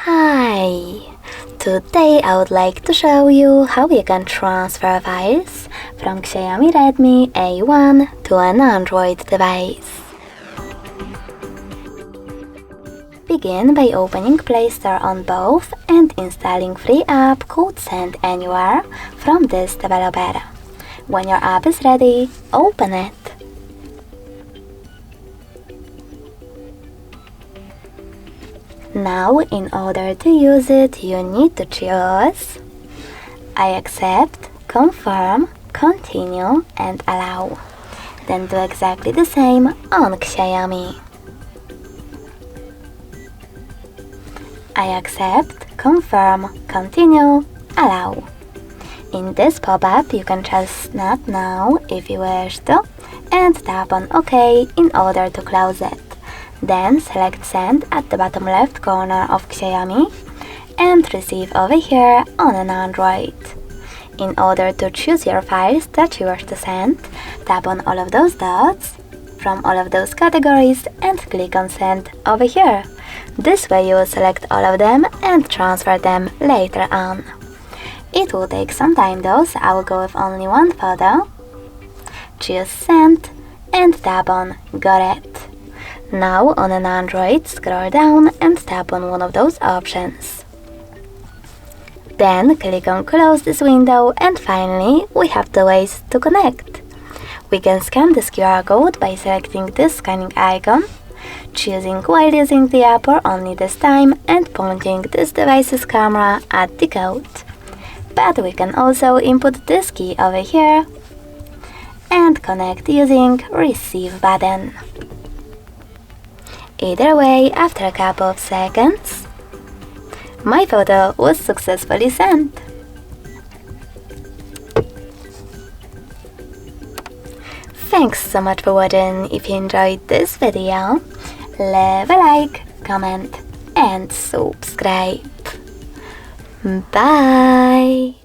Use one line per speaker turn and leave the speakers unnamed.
Hi! Today I would like to show you how you can transfer files from XIAOMI Redmi A1 to an Android device. Begin by opening Play Store on both and installing free app called Send Anywhere from this developer. When your app is ready, open it. Now, in order to use it, you need to choose I accept, confirm, continue and allow. Then do exactly the same on XIAOMI. I accept, confirm, continue, allow. In this pop-up, you can just not now if you wish to and tap on OK in order to close it. Then select Send at the bottom left corner of XIAOMI and Receive over here on an Android. In order to choose your files that you wish to send, tap on all of those dots from all of those categories and click on Send over here. This way you will select all of them and transfer them later on. It will take some time though, so I will go with only one photo. Choose Send and tap on Got it. Now on an Android, scroll down and tap on one of those options. Then click on Close this window and finally we have two ways to connect. We can scan this QR code by selecting this scanning icon, choosing while using the app or only this time and pointing this device's camera at the code. But we can also input this key over here and connect using Receive button. Either way, after a couple of seconds, my photo was successfully sent. Thanks so much for watching. If you enjoyed this video, leave a like, comment and subscribe. Bye!